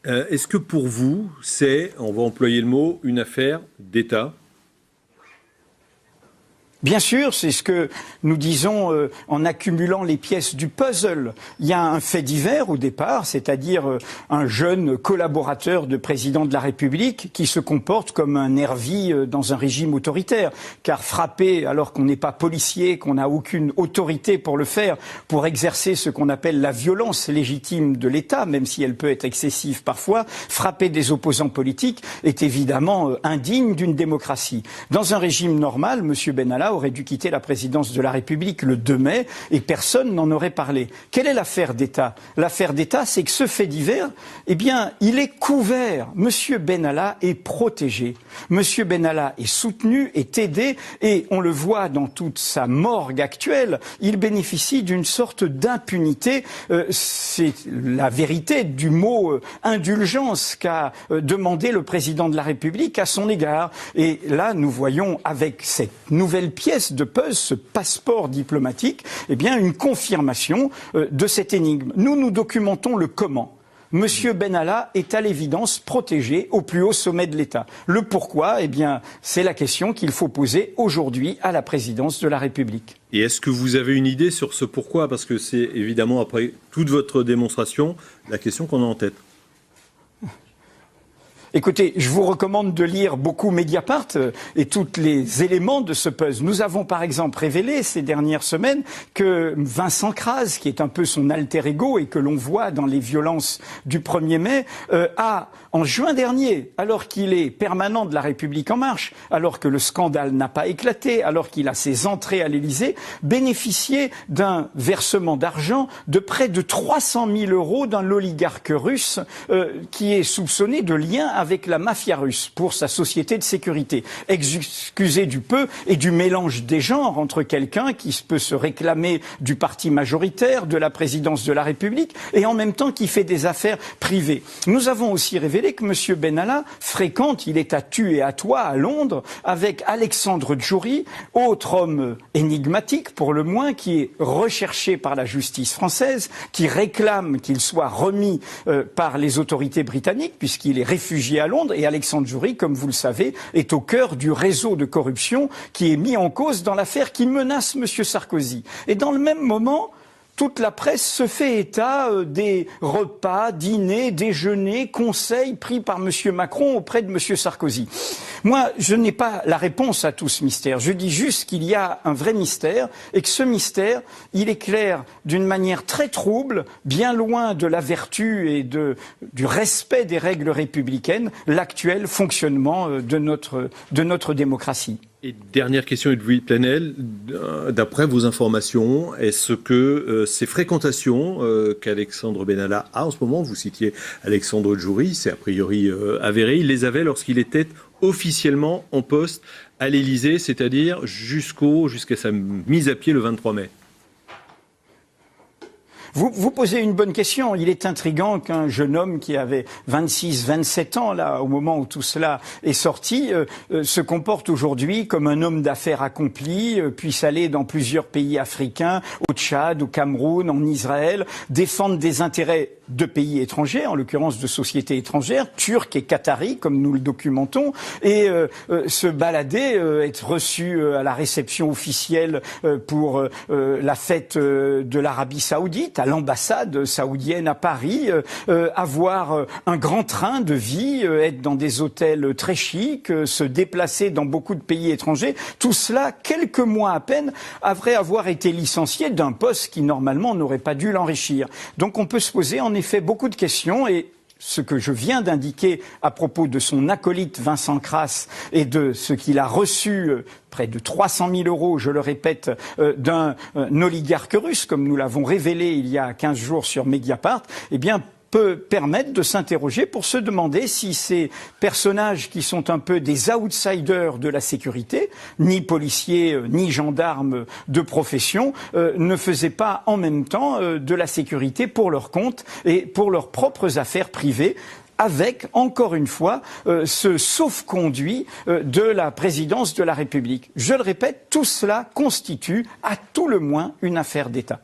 Est-ce que pour vous, c'est, on va employer le mot, une affaire d'État ? Bien sûr, c'est ce que nous disons en accumulant les pièces du puzzle. Il y a un fait divers au départ, c'est-à-dire un jeune collaborateur de président de la République qui se comporte comme un nervi dans un régime autoritaire. Car frapper alors qu'on n'est pas policier, qu'on n'a aucune autorité pour le faire, pour exercer ce qu'on appelle la violence légitime de l'État, même si elle peut être excessive parfois, frapper des opposants politiques est évidemment indigne d'une démocratie. Dans un régime normal, M. Benalla aurait dû quitter la présidence de la République le 2 mai et personne n'en aurait parlé. Quelle est l'affaire d'État ? L'affaire d'État, c'est que ce fait divers, eh bien, il est couvert. Monsieur Benalla est protégé. Monsieur Benalla est soutenu, est aidé et on le voit dans toute sa morgue actuelle, il bénéficie d'une sorte d'impunité. C'est la vérité du mot indulgence qu'a demandé le président de la République à son égard. Et là, nous voyons avec cette nouvelle pièce de puzzle, ce passeport diplomatique, eh bien une confirmation de cette énigme. Nous documentons le comment. Monsieur Benalla est à l'évidence protégé au plus haut sommet de l'État. Le pourquoi, eh bien, c'est la question qu'il faut poser aujourd'hui à la présidence de la République. Et est-ce que vous avez une idée sur ce pourquoi ? Parce que c'est évidemment, après toute votre démonstration, la question qu'on a en tête. Écoutez, je vous recommande de lire beaucoup Mediapart et tous les éléments de ce puzzle. Nous avons par exemple révélé ces dernières semaines que Vincent Kras, qui est un peu son alter ego et que l'on voit dans les violences du 1er mai, a, en juin dernier, alors qu'il est permanent de la République En Marche, alors que le scandale n'a pas éclaté, alors qu'il a ses entrées à l'Élysée, bénéficié d'un versement d'argent de près de 300 000 € d'un oligarque russe qui est soupçonné de lien avec la mafia russe pour sa société de sécurité. Excusez du peu et du mélange des genres entre quelqu'un qui peut se réclamer du parti majoritaire, de la présidence de la République et en même temps qui fait des affaires privées. Nous avons aussi révélé que M. Benalla fréquente, il est à tu et à toi à Londres, avec Alexandre Djouri, autre homme énigmatique pour le moins, qui est recherché par la justice française, qui réclame qu'il soit remis par les autorités britanniques puisqu'il est réfugié à Londres, et Alexandre Djouri, comme vous le savez, est au cœur du réseau de corruption qui est mis en cause dans l'affaire qui menace M. Sarkozy. Et dans le même moment, toute la presse se fait état des repas, dîners, déjeuners, conseils pris par M. Macron auprès de M. Sarkozy. Moi, je n'ai pas la réponse à tout ce mystère. Je dis juste qu'il y a un vrai mystère et que ce mystère, il éclaire d'une manière très trouble, bien loin de la vertu et du respect des règles républicaines, l'actuel fonctionnement de notre démocratie. Et dernière question, Edwige Plenel, d'après vos informations, est-ce que ces fréquentations qu'Alexandre Benalla a en ce moment, vous citiez Alexandre Djouri, c'est a priori avéré, il les avait lorsqu'il était officiellement en poste à l'Élysée, c'est-à-dire jusqu'à sa mise à pied le 23 mai. Vous posez une bonne question. Il est intriguant qu'un jeune homme qui avait 26, 27 ans, là, au moment où tout cela est sorti, se comporte aujourd'hui comme un homme d'affaires accompli, puisse aller dans plusieurs pays africains, au Tchad, au Cameroun, en Israël, défendre des intérêts de pays étrangers, en l'occurrence de sociétés étrangères, turques et qataris, comme nous le documentons, et se balader, être reçu à la réception officielle pour la fête de l'Arabie Saoudite, à l'ambassade saoudienne à Paris, avoir un grand train de vie, être dans des hôtels très chics, se déplacer dans beaucoup de pays étrangers, tout cela, quelques mois à peine, après avoir été licencié d'un poste qui normalement n'aurait pas dû l'enrichir. Donc on peut se poser en effet beaucoup de questions et ce que je viens d'indiquer à propos de son acolyte Vincent Kras et de ce qu'il a reçu près de 300 000 €, je le répète, d'un oligarque russe, comme nous l'avons révélé il y a 15 jours sur Mediapart, eh bien, peut permettre de s'interroger pour se demander si ces personnages qui sont un peu des outsiders de la sécurité, ni policiers, ni gendarmes de profession, ne faisaient pas en même temps de la sécurité pour leur compte et pour leurs propres affaires privées, avec, encore une fois, ce sauf-conduit de la présidence de la République. Je le répète, tout cela constitue à tout le moins une affaire d'État.